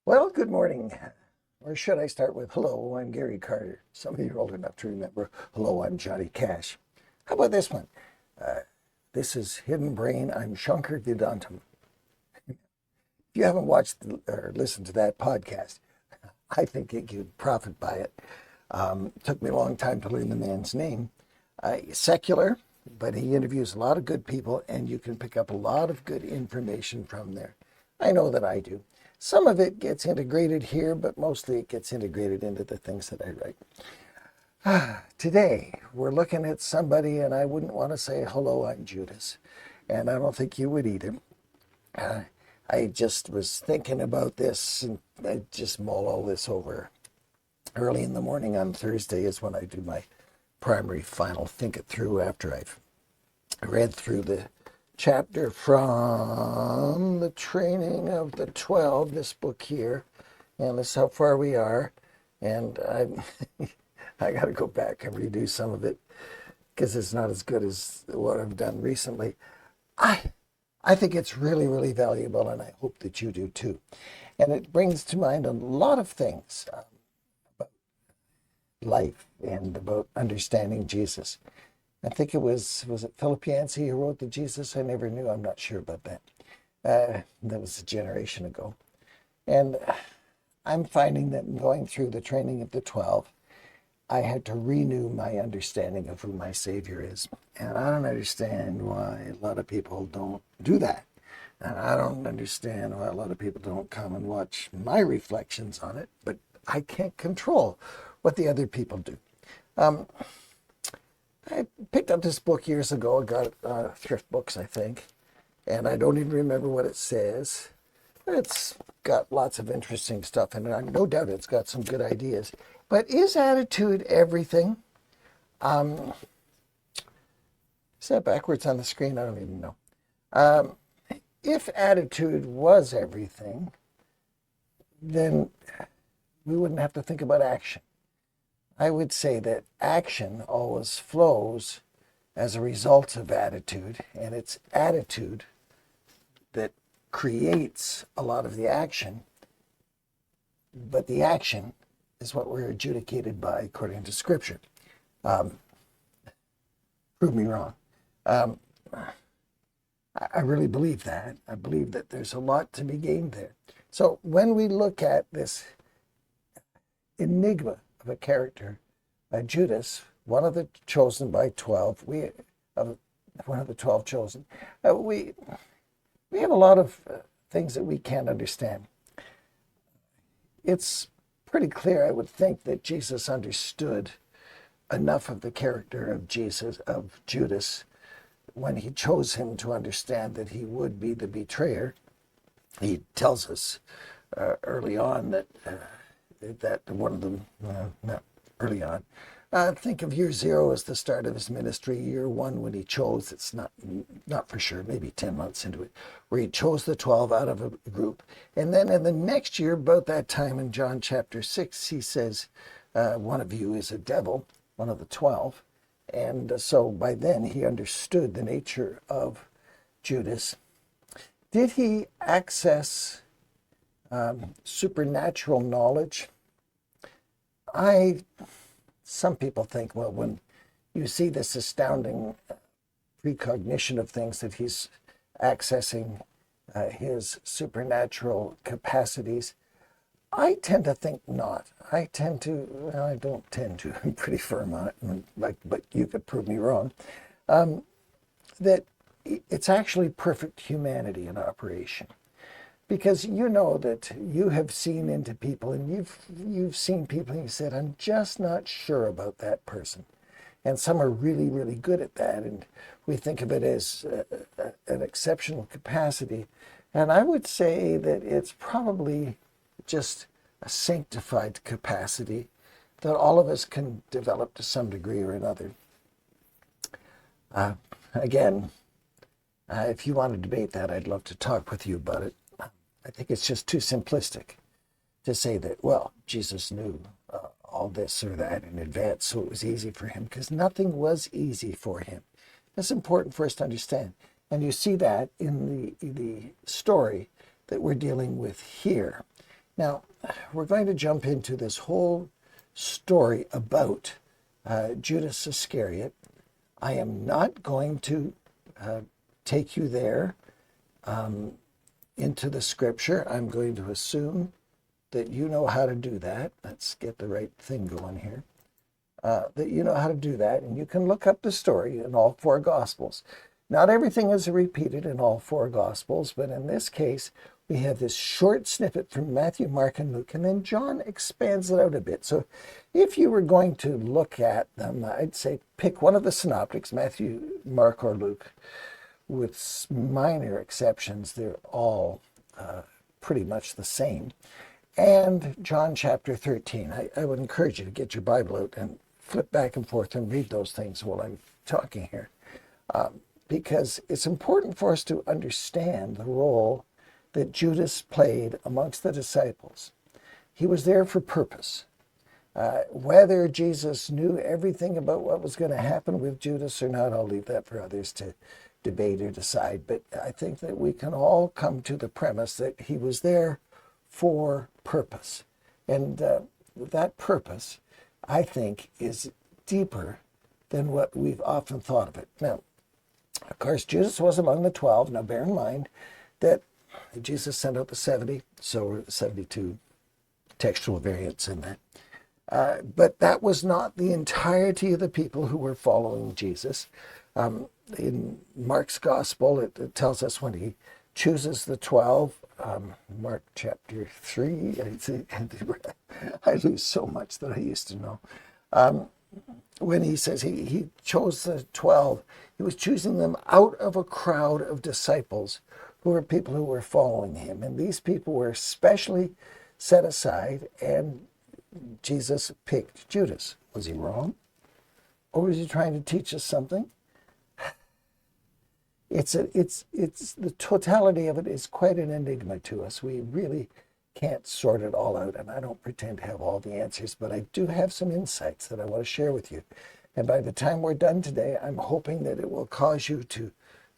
Well, good morning. Or should I start with hello, I'm Gary Carter. Some of you are old enough to remember hello, I'm Johnny Cash. How about this one? This is Hidden Brain, I'm Shankar Vedantam. If you haven't watched or listened to that podcast, I think you'd profit by it. Took me a long time to learn the man's name. Secular, but he interviews a lot of good people, and you can pick up a lot of good information from there. I know that I do. Some of it gets integrated here, but mostly it gets integrated into the things that I write. Today, we're looking at somebody, and I wouldn't want to say, hello, I'm Judas. And I don't think you would either. I just was thinking about this, and I just mull all this over. Early in the morning on Thursday is when I do my primary final think it through after I've read through the chapter from the Training of the 12, this book here, and this is how far we are. And I got to go back and redo some of it because it's not as good as what I've done recently. I think it's really, really valuable, and I hope that you do too. And it brings to mind a lot of things about life and about understanding Jesus. I think was it Philip Yancey who wrote the Jesus I Never Knew? I'm not sure about that. That was a generation ago. And I'm finding that in going through the Training of the 12, I had to renew my understanding of who my Savior is. And I don't understand why a lot of people don't do that. And I don't understand why a lot of people don't come and watch my reflections on it, but I can't control what the other people do. I picked up this book years ago. I got it thrift books, I think, and I don't even remember what it says. It's got lots of interesting stuff in it. No doubt it's got some good ideas. But is attitude everything? Is that backwards on the screen? I don't even know. If attitude was everything, then we wouldn't have to think about action. I would say that action always flows as a result of attitude, and it's attitude that creates a lot of the action, but the action is what we're adjudicated by according to Scripture. Prove me wrong. I really believe that. I believe that there's a lot to be gained there. So when we look at this enigma of a character, Judas, one of the chosen by 12, one of the 12 chosen, we have a lot of things that we can't understand. It's pretty clear, I would think, that Jesus understood enough of the character of Judas, when he chose him to understand that he would be the betrayer. He tells us early on that one of them, not early on, think of year 0 as the start of his ministry. Year 1, when he chose, it's not for sure, maybe 10 months into it, where he chose the 12 out of a group. And then in the next year, about that time in John chapter 6, he says, one of you is a devil, one of the 12. And so by then he understood the nature of Judas. Did he access supernatural knowledge? Some people think, well, when you see this astounding precognition of things, that he's accessing his supernatural capacities. I tend to think not. I don't tend to, I'm pretty firm on it, but you could prove me wrong, that it's actually perfect humanity in operation. Because you know that you have seen into people, and you've seen people and you said, I'm just not sure about that person. And some are really, really good at that, and we think of it as an exceptional capacity. And I would say that it's probably just a sanctified capacity that all of us can develop to some degree or another. Again, if you want to debate that, I'd love to talk with you about it. I think it's just too simplistic to say that, well, Jesus knew all this or that in advance, so it was easy for him, because nothing was easy for him. That's important for us to understand. And you see that in the story that we're dealing with here. Now, we're going to jump into this whole story about Judas Iscariot. I am not going to take you there into the scripture. I'm going to assume that you know how to do that. Let's get the right thing going here. That you know how to do that, and you can look up the story in all four Gospels. Not everything is repeated in all four Gospels, but in this case, we have this short snippet from Matthew, Mark, and Luke, and then John expands it out a bit. So if you were going to look at them, I'd say pick one of the synoptics, Matthew, Mark, or Luke. With minor exceptions, they're all pretty much the same. And John chapter 13. I would encourage you to get your Bible out and flip back and forth and read those things while I'm talking here. Because it's important for us to understand the role that Judas played amongst the disciples. He was there for purpose. Whether Jesus knew everything about what was going to happen with Judas or not, I'll leave that for others to debate or decide. But I think that we can all come to the premise that he was there for purpose. And that purpose, I think, is deeper than what we've often thought of it. Now, of course, Judas was among the 12. Now, bear in mind that Jesus sent out the 70, so were the 72 textual variants in that. But that was not the entirety of the people who were following Jesus. In Mark's Gospel, it tells us when he chooses the 12, Mark chapter 3, I lose so much that I used to know. When he says he chose the 12, he was choosing them out of a crowd of disciples who were people who were following him. And these people were specially set aside, and Jesus picked Judas. Was he wrong? Or was he trying to teach us something? It's the totality of it is quite an enigma to us. We really can't sort it all out, and I don't pretend to have all the answers, but I do have some insights that I want to share with you. And by the time we're done today, I'm hoping that it will cause you to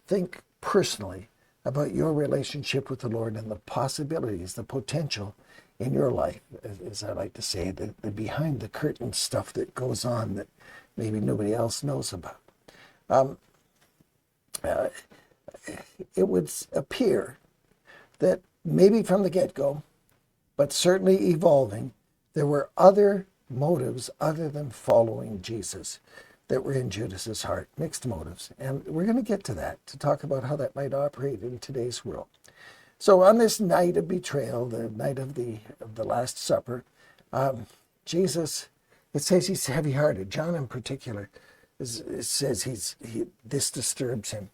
think personally about your relationship with the Lord and the possibilities, the potential in your life, as I like to say, the behind the curtain stuff that goes on that maybe nobody else knows about. It would appear that maybe from the get-go, but certainly evolving, there were other motives other than following Jesus that were in Judas's heart, mixed motives. And we're going to get to that, to talk about how that might operate in today's world. So on this night of betrayal, the night of the Last Supper, Jesus, it says he's heavy-hearted. John in particular says this disturbs him.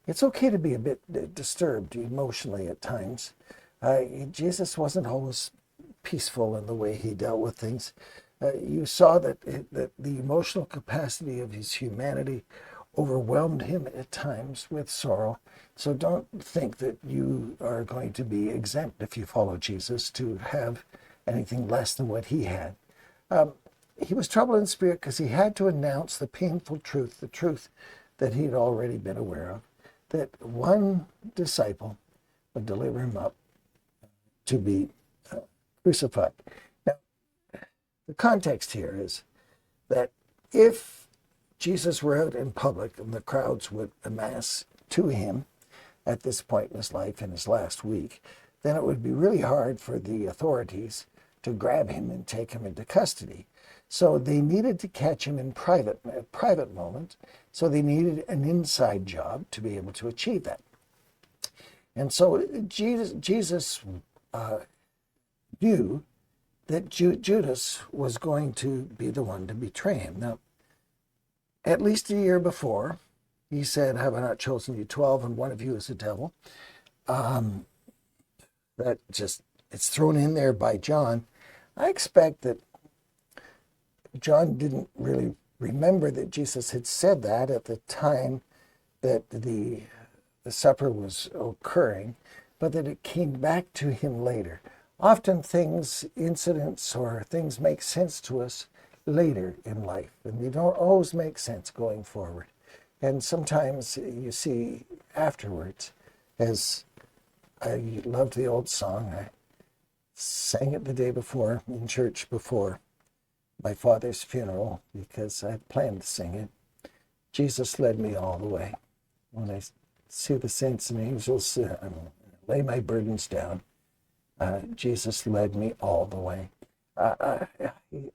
It's okay to be a bit disturbed emotionally at times. Jesus wasn't always peaceful in the way he dealt with things. You saw that the emotional capacity of his humanity overwhelmed him at times with sorrow. So don't think that you are going to be exempt if you follow Jesus to have anything less than what he had. He was troubled in spirit because he had to announce the painful truth, the truth that he'd already been aware of, that one disciple would deliver him up to be crucified. Now, the context here is that if Jesus were out in public and the crowds would amass to him at this point in his life, in his last week, then it would be really hard for the authorities to grab him and take him into custody. So they needed to catch him in private moment. So they needed an inside job to be able to achieve that. And so Jesus knew that Judas was going to be the one to betray him. Now, at least a year before, he said, "Have I not chosen you 12, and one of you is a devil?" It's thrown in there by John. I expect that John didn't really remember that Jesus had said that at the time that the supper was occurring, but that it came back to him later. Often incidents or things make sense to us later in life, and they don't always make sense going forward. And sometimes you see afterwards, as I loved the old song, sang it the day before in church before my father's funeral because I planned to sing it. Jesus led me all the way. When I see the saints and angels lay my burdens down, Jesus led me all the way.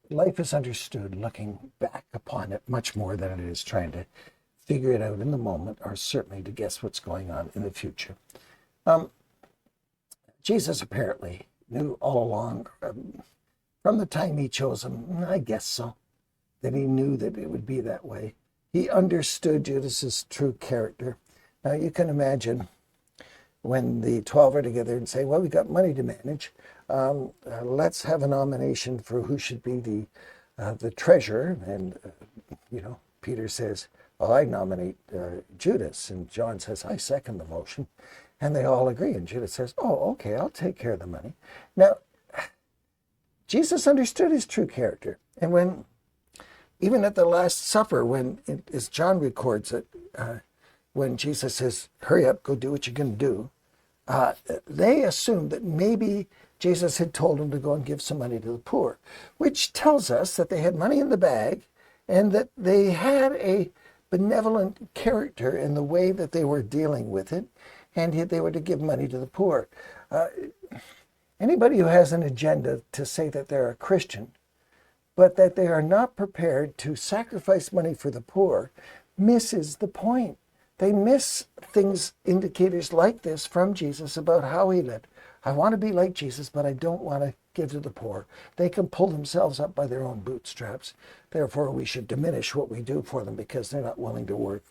Life is understood looking back upon it much more than it is trying to figure it out in the moment, or certainly to guess what's going on in the future. Jesus apparently knew all along, from the time he chose him, I guess so, that he knew that it would be that way. He understood Judas's true character. Now you can imagine when the 12 are together and say, well, we got money to manage. Let's have a nomination for who should be the treasurer. And, Peter says, well, I nominate Judas. And John says, I second the motion. And they all agree. And Judas says, oh, okay, I'll take care of the money. Now, Jesus understood his true character. And when, even at the Last Supper, as John records it, when Jesus says, hurry up, go do what you're going to do, they assumed that maybe Jesus had told them to go and give some money to the poor, which tells us that they had money in the bag and that they had a benevolent character in the way that they were dealing with it, and they were to give money to the poor. Anybody who has an agenda to say that they're a Christian, but that they are not prepared to sacrifice money for the poor, misses the point. They miss indicators like this from Jesus about how he lived. I want to be like Jesus, but I don't want to give to the poor. They can pull themselves up by their own bootstraps. Therefore, we should diminish what we do for them because they're not willing to work.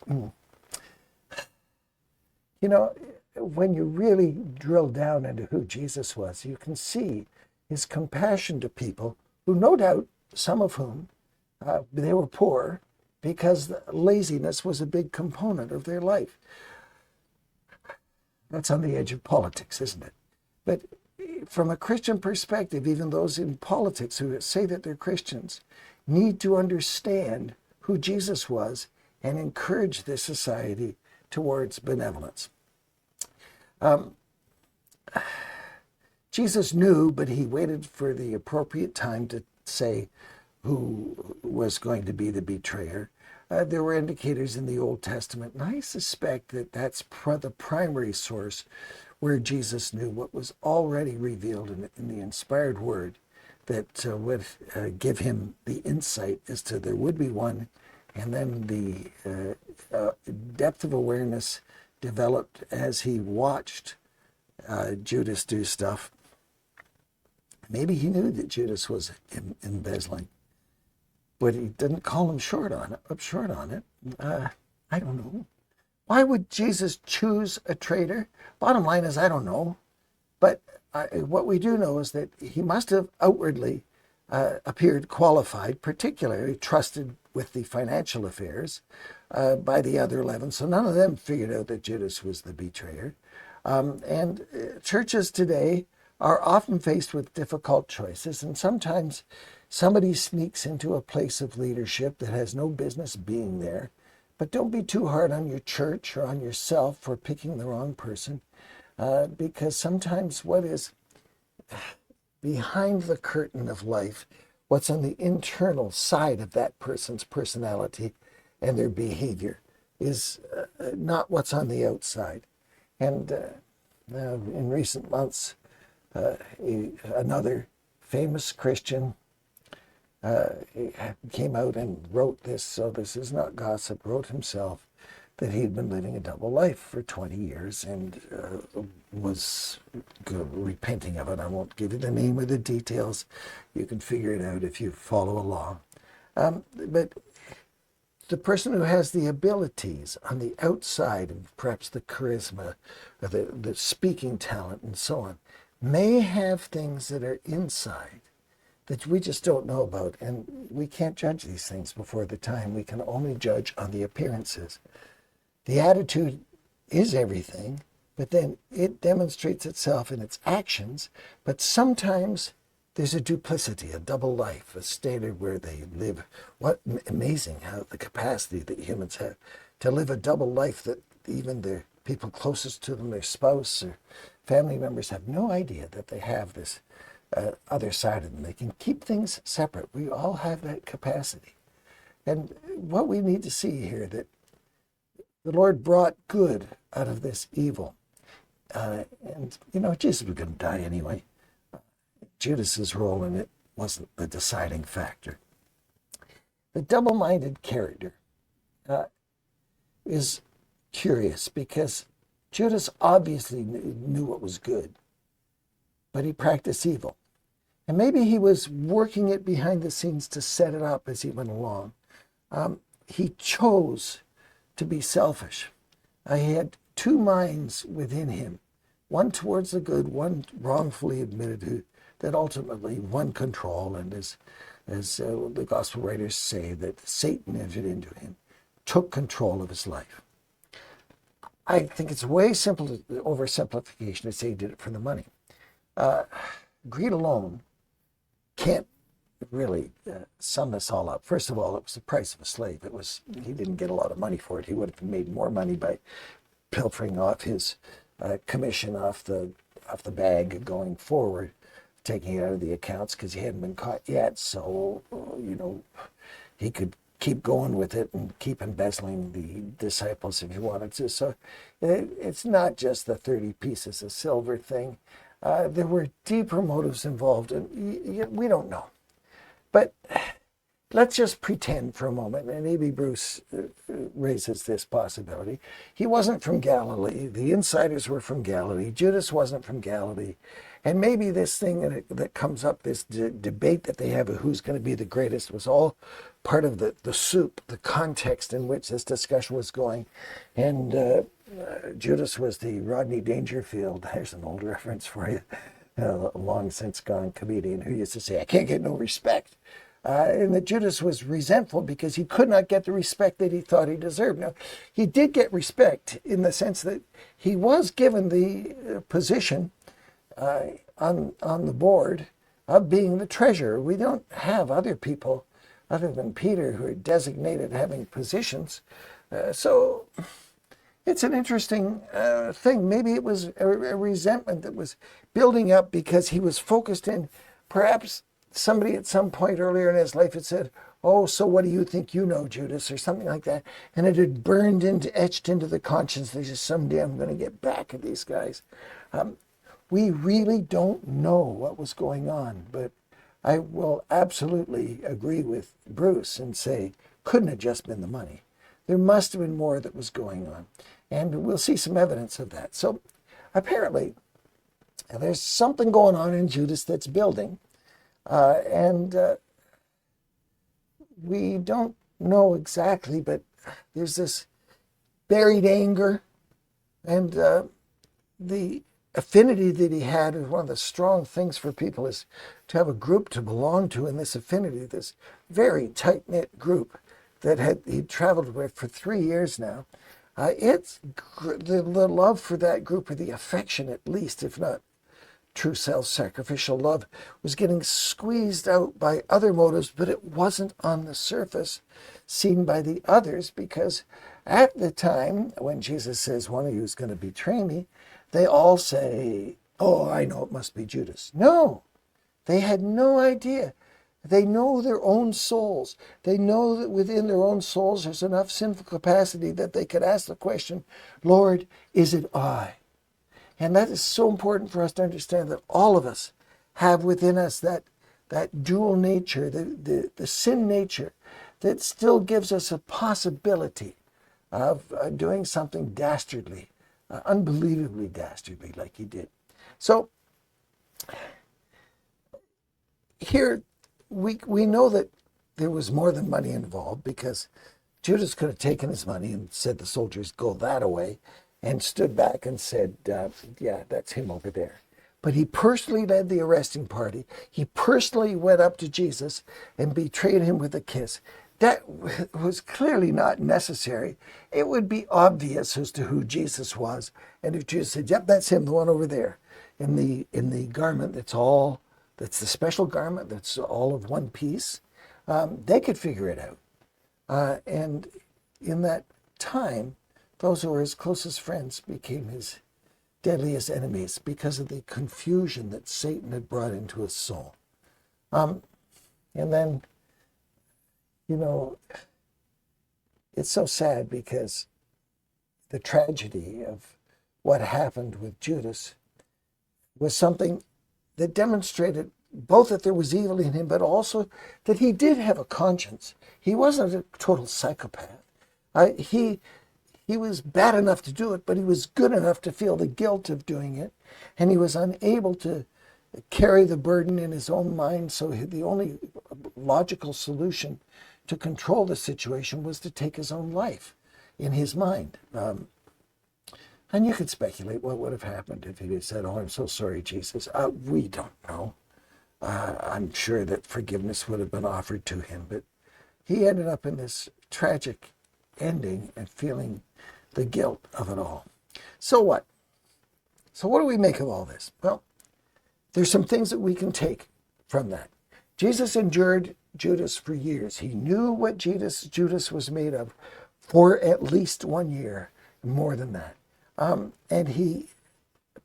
When you really drill down into who Jesus was, you can see his compassion to people who, no doubt, some of whom, they were poor because laziness was a big component of their life. That's on the edge of politics, isn't it? But from a Christian perspective, even those in politics who say that they're Christians need to understand who Jesus was and encourage this society towards benevolence. Jesus knew, but he waited for the appropriate time to say who was going to be the betrayer. There were indicators in the Old Testament, and I suspect that that's the primary source where Jesus knew what was already revealed in the inspired word that would give him the insight as to there would be one, and then the depth of awareness developed as he watched Judas do stuff. Maybe he knew that Judas was embezzling, but he didn't call him short on it. I don't know. Why would Jesus choose a traitor? Bottom line is, I don't know. But what we do know is that he must have outwardly appeared qualified, particularly trusted with the financial affairs by the other 11. So none of them figured out that Judas was the betrayer. And churches today are often faced with difficult choices, and sometimes somebody sneaks into a place of leadership that has no business being there. But don't be too hard on your church or on yourself for picking the wrong person, because sometimes what is behind the curtain of life, what's on the internal side of that person's personality and their behavior, is not what's on the outside. And in recent months, another famous Christian came out and wrote this, so this is not gossip, wrote himself that he'd been living a double life for 20 years and was repenting of it. I won't give you the name or the details. You can figure it out if you follow along. But the person who has the abilities on the outside, and perhaps the charisma, or the speaking talent and so on, may have things that are inside that we just don't know about. And we can't judge these things before the time. We can only judge on the appearances. The attitude is everything, but then it demonstrates itself in its actions. But sometimes there's a duplicity, a double life, a standard where they live. What amazing how the capacity that humans have to live a double life that even the people closest to them, their spouse or family members, have no idea that they have this other side of them. They can keep things separate. We all have that capacity. And what we need to see here, that the Lord brought good out of this evil. And, Jesus was going to die anyway. Judas's role in it wasn't the deciding factor. The double-minded character is curious because Judas obviously knew what was good, but he practiced evil. And maybe he was working it behind the scenes to set it up as he went along. He chose to be selfish. He had two minds within him, one towards the good, one wrongfully admitted that ultimately won control. And as the gospel writers say, that Satan entered into him, took control of his life. I think it's way simple oversimplification to say he did it for the money. Greed alone can't really sum this all up. First of all, it was the price of a slave. He didn't get a lot of money for it. He would have made more money by pilfering off his commission off the bag going forward, taking it out of the accounts because he hadn't been caught yet. So, he could keep going with it and keep embezzling the disciples if he wanted to. So it's not just the 30 pieces of silver thing. There were deeper motives involved, and we don't know. But let's just pretend for a moment, and maybe Bruce raises this possibility. He wasn't from Galilee. The insiders were from Galilee. Judas wasn't from Galilee. And maybe this thing that comes up, this debate that they have of who's going to be the greatest, was all part of the soup, the context in which this discussion was going. And Judas was the Rodney Dangerfield, there's an old reference for you, a long since gone comedian who used to say, I can't get no respect. And that Judas was resentful because he could not get the respect that he thought he deserved. Now, he did get respect in the sense that he was given the position on the board of being the treasurer. We don't have other people other than Peter who are designated having positions. So it's an interesting thing. Maybe it was a resentment that was building up because he was focused in, perhaps somebody at some point earlier in his life had said, oh, so what do you think you know, Judas, or something like that. And it had etched into the conscience. They said, someday I'm going to get back at these guys. We really don't know what was going on, but I will absolutely agree with Bruce and say, couldn't have just been the money. There must have been more that was going on. And we'll see some evidence of that. So apparently, there's something going on in Judas that's building. And we don't know exactly, but there's this buried anger, and the affinity that he had is one of the strong things for people is to have a group to belong to. In this affinity, this very tight-knit group that he'd traveled with for 3 years now, it's the love for that group, or the affection at least, if not true self-sacrificial love, was getting squeezed out by other motives, but it wasn't on the surface seen by the others, because at the time when Jesus says, one of you is going to betray me, they all say, oh, I know it must be Judas. No, they had no idea. They know their own souls. They know that within their own souls there's enough sinful capacity that they could ask the question, Lord, is it I? And that is so important for us to understand, that all of us have within us that dual nature, the sin nature, that still gives us a possibility of doing something dastardly, unbelievably dastardly like he did. So here we know that there was more than money involved, because Judas could have taken his money and said the soldiers go that away, and stood back and said, yeah, that's him over there. But he personally led the arresting party. He personally went up to Jesus and betrayed him with a kiss. That was clearly not necessary. It would be obvious as to who Jesus was. And if Jesus said, yep, that's him, the one over there, in the garment that's the special garment that's all of one piece, they could figure it out. And in that time, those who were his closest friends became his deadliest enemies because of the confusion that Satan had brought into his soul. And then, you know, it's so sad because the tragedy of what happened with Judas was something that demonstrated both that there was evil in him, but also that he did have a conscience. He wasn't a total psychopath. He was bad enough to do it, but he was good enough to feel the guilt of doing it, and he was unable to carry the burden in his own mind, so the only logical solution to control the situation was to take his own life in his mind. And you could speculate what would have happened if he had said, "Oh, I'm so sorry, Jesus." We don't know. I'm sure that forgiveness would have been offered to him, but he ended up in this tragic ending and feeling the guilt of it all. So what? So what do we make of all this? Well, there's some things that we can take from that. Jesus endured Judas for years. He knew what Judas was made of for at least 1 year, more than that. And he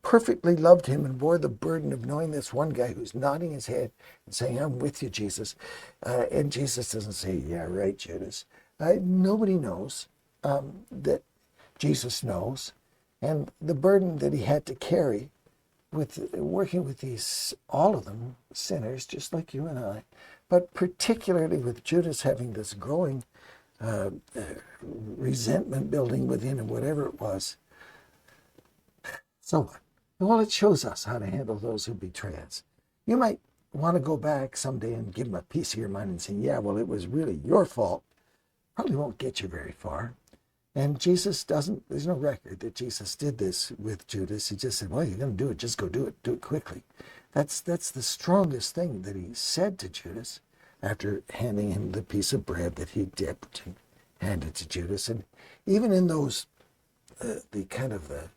perfectly loved him and bore the burden of knowing this one guy who's nodding his head and saying, "I'm with you, Jesus." And Jesus doesn't say, "Yeah, right, Judas." Nobody knows that Jesus knows. And the burden that he had to carry with working with these, all of them, sinners, just like you and I, but particularly with Judas having this growing resentment building within him, whatever it was. So what? Well, it shows us how to handle those who betray us. You might want to go back someday and give them a piece of your mind and say, "Yeah, well, it was really your fault." Probably won't get you very far. And Jesus doesn't, there's no record that Jesus did this with Judas. He just said, "Well, you're going to do it, just go do it quickly." That's the strongest thing that he said to Judas after handing him the piece of bread that he dipped and handed to Judas. And even in those, the kind of the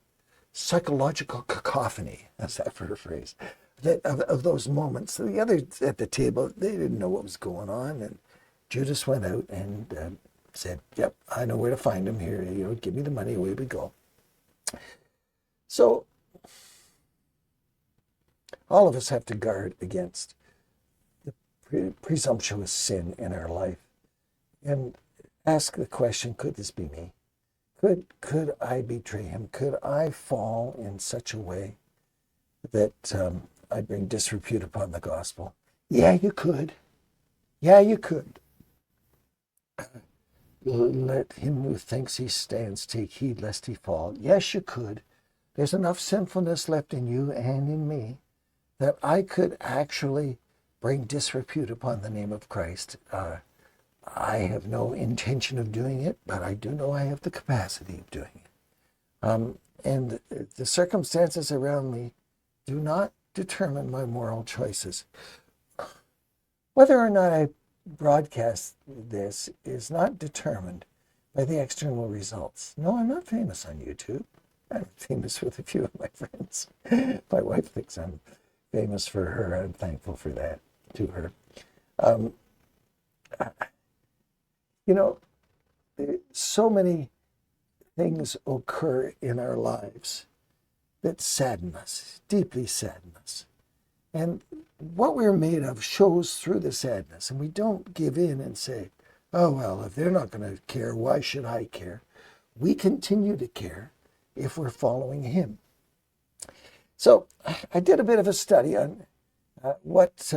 psychological cacophony, that's that for a phrase, that of those moments, the others at the table, they didn't know what was going on. And Judas went out and said, "Yep, I know where to find him here. Give me the money, away we go." So all of us have to guard against the presumptuous sin in our life and ask the question, could this be me? Could I betray him? Could I fall in such a way that I bring disrepute upon the gospel? Yeah, you could. Yeah, you could. Let him who thinks he stands take heed lest he fall. Yes, you could. There's enough sinfulness left in you and in me that I could actually bring disrepute upon the name of Christ. I have no intention of doing it, but I do know I have the capacity of doing it. And the circumstances around me do not determine my moral choices. Whether or not I broadcast this is not determined by the external results. No, I'm not famous on YouTube. I'm famous with a few of my friends. My wife thinks I'm famous for her. I'm thankful for that to her. So many things occur in our lives that sadden us, deeply sadden us. And what we're made of shows through the sadness. And we don't give in and say, "Oh, well, if they're not going to care, why should I care?" We continue to care if we're following him. So I did a bit of a study on what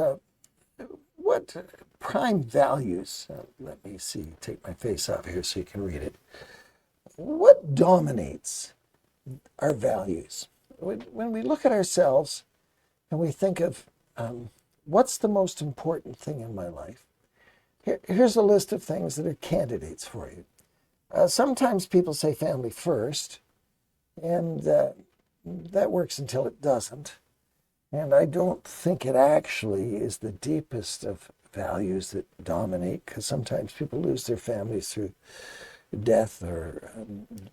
prime values, let me see, take my face off here so you can read it. What dominates our values? When we look at ourselves and we think of what's the most important thing in my life, here's a list of things that are candidates for you. Sometimes people say family first, and that works until it doesn't. And I don't think it actually is the deepest of values that dominate, because sometimes people lose their families through death or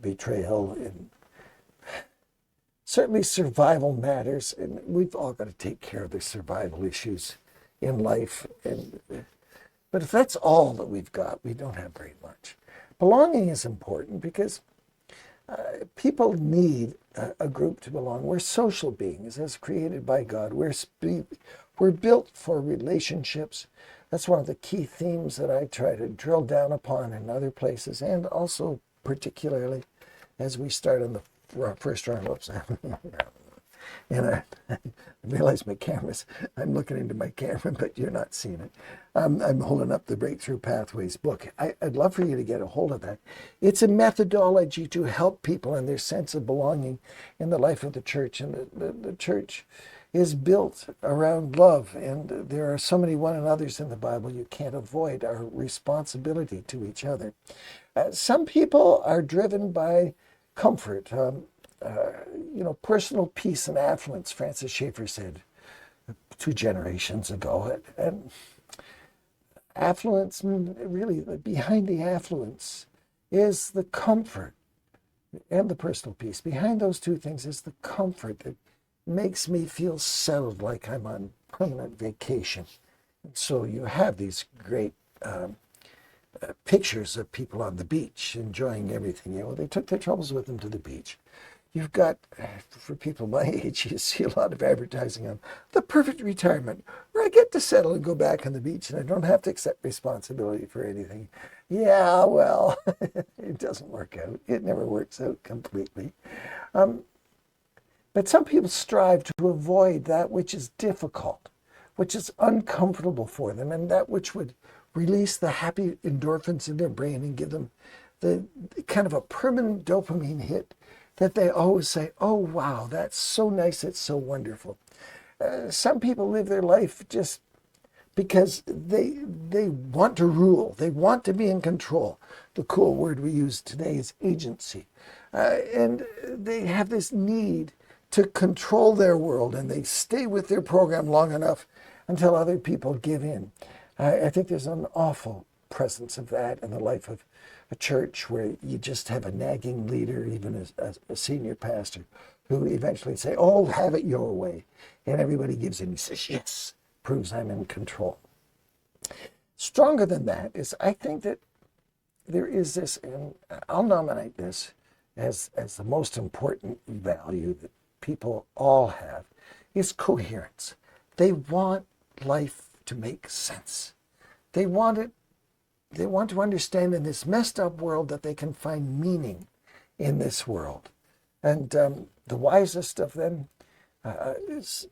betrayal. And certainly survival matters, and we've all got to take care of the survival issues in life. But if that's all that we've got, we don't have very much. Belonging is important because People need a group to belong. We're social beings as created by God. We're built for relationships. That's one of the key themes that I try to drill down upon in other places, and also particularly as we start on the first round. Whoops. And I realize I'm looking into my camera, but you're not seeing it. I'm holding up the Breakthrough Pathways book. I'd love for you to get a hold of that. It's a methodology to help people in their sense of belonging in the life of the church. And the church is built around love. And there are so many one another's in the Bible, you can't avoid our responsibility to each other. Some people are driven by comfort. Personal peace and affluence, Francis Schaeffer said 2 generations ago. And affluence, really, behind the affluence is the comfort and the personal peace. Behind those two things is the comfort that makes me feel settled, like I'm on permanent vacation. And so you have these great pictures of people on the beach enjoying everything. They took their troubles with them to the beach. You've got, for people my age, you see a lot of advertising on the perfect retirement, where I get to settle and go back on the beach and I don't have to accept responsibility for anything. Yeah, well, it doesn't work out. It never works out completely. But some people strive to avoid that which is difficult, which is uncomfortable for them, and that which would release the happy endorphins in their brain and give them the kind of a permanent dopamine hit that they always say, oh, wow, that's so nice, it's so wonderful. Some people live their life just because they want to rule. They want to be in control. The cool word we use today is agency. And they have this need to control their world, and they stay with their program long enough until other people give in. I think there's an awful presence of that in the life of a church, where you just have a nagging leader, even as a senior pastor, who eventually say, oh, have it your way. And everybody gives in. He says, yes, proves I'm in control. Stronger than that is, I think that there is this, and I'll nominate this as the most important value that people all have, is coherence. They want life to make sense. They want to understand in this messed up world that they can find meaning in this world. And the wisest of them is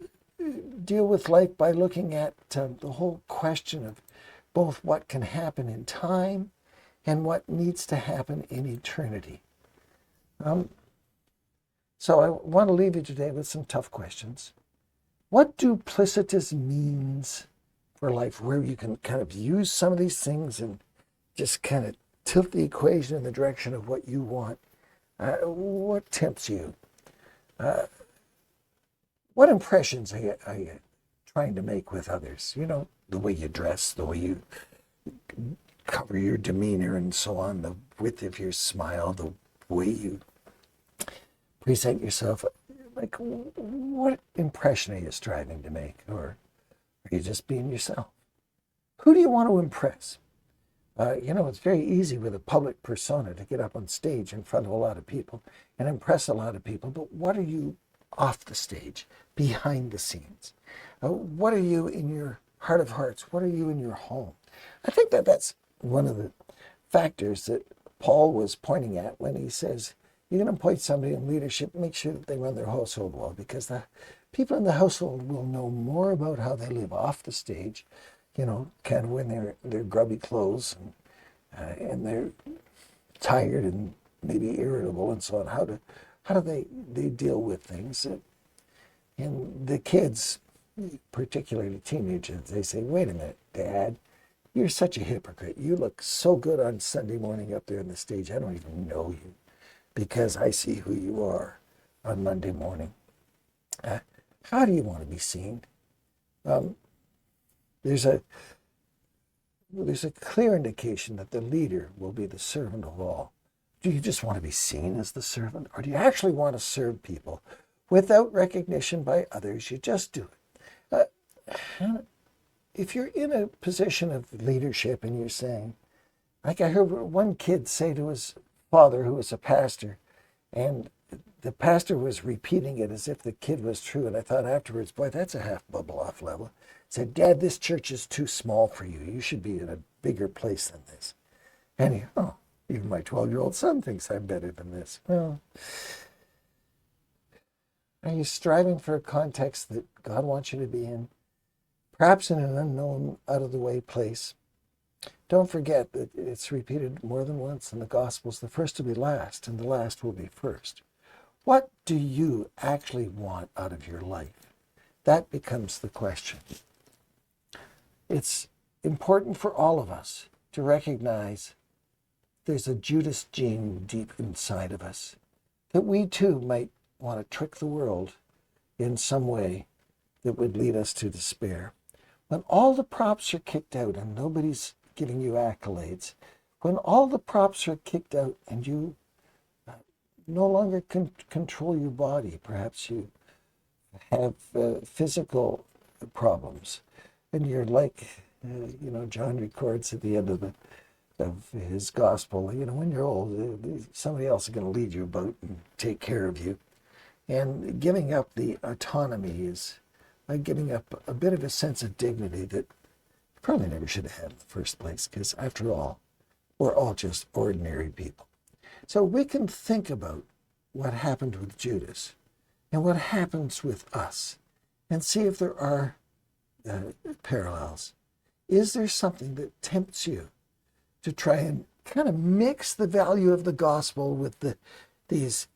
deal with life by looking at the whole question of both what can happen in time and what needs to happen in eternity. So I want to leave you today with some tough questions. What duplicitous means for life, where you can kind of use some of these things and just kind of tilt the equation in the direction of what you want? What tempts you? What impressions are you trying to make with others? The way you dress, the way you cover your demeanor and so on, the width of your smile, the way you present yourself. Like, what impression are you striving to make? Or are you just being yourself? Who do you want to impress? It's very easy with a public persona to get up on stage in front of a lot of people and impress a lot of people. But what are you off the stage, behind the scenes? What are you in your heart of hearts? What are you in your home? I think that's one of the factors that Paul was pointing at when he says, you're going to appoint somebody in leadership, make sure that they run their household well, because the people in the household will know more about how they live off the stage, kind of when they're grubby clothes and they're tired and maybe irritable and so on. How do they deal with things? And the kids, particularly teenagers, they say, wait a minute, Dad, you're such a hypocrite. You look so good on Sunday morning up there on the stage. I don't even know you, because I see who you are on Monday morning. How do you want to be seen? There's a clear indication that the leader will be the servant of all. Do you just want to be seen as the servant, or do you actually want to serve people without recognition by others? You just do it. If you're in a position of leadership and you're saying, like I heard one kid say to his father, who was a pastor, And the pastor was repeating it as if the kid was true. And I thought afterwards, boy, that's a half bubble off level. I said, Dad, this church is too small for you. You should be in a bigger place than this. And he, oh, even my 12-year-old son thinks I'm better than this. Well, are you striving for a context that God wants you to be in? Perhaps in an unknown, out-of-the-way place. Don't forget that it's repeated more than once in the Gospels. The first will be last, and the last will be first. What do you actually want out of your life? That becomes the question. It's important for all of us to recognize there's a Judas gene deep inside of us, that we too might want to trick the world in some way that would lead us to despair. When all the props are kicked out and nobody's giving you accolades, when all the props are kicked out and you no longer can control your body, perhaps you have physical problems, and you're like, John records at the end of his gospel, when you're old, somebody else is going to lead you about and take care of you. And giving up the autonomy is giving up a bit of a sense of dignity that you probably never should have had in the first place, because after all, we're all just ordinary people. So we can think about what happened with Judas and what happens with us and see if there are parallels. Is there something that tempts you to try and kind of mix the value of the gospel with these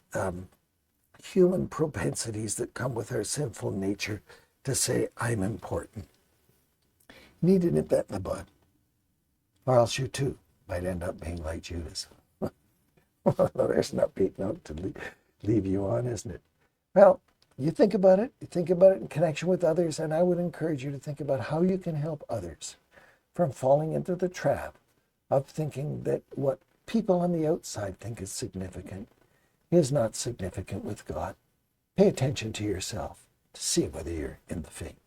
human propensities that come with our sinful nature to say, I'm important? You need to nip that in the bud, or else you too might end up being like Judas. Well, there's an upbeat note to leave you on, isn't it? Well, you think about it. You think about it in connection with others, and I would encourage you to think about how you can help others from falling into the trap of thinking that what people on the outside think is significant is not significant with God. Pay attention to yourself to see whether you're in the faith.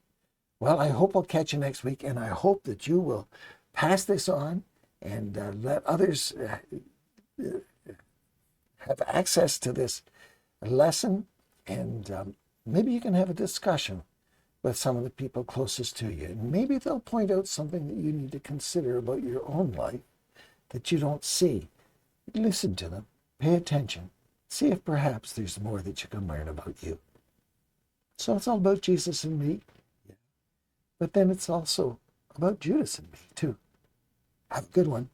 Well, I hope I'll catch you next week, and I hope that you will pass this on and let others have access to this lesson, and maybe you can have a discussion with some of the people closest to you. And maybe they'll point out something that you need to consider about your own life that you don't see. Listen to them, pay attention, see if perhaps there's more that you can learn about you. So it's all about Jesus and me, but then it's also about Judas and me too. Have a good one.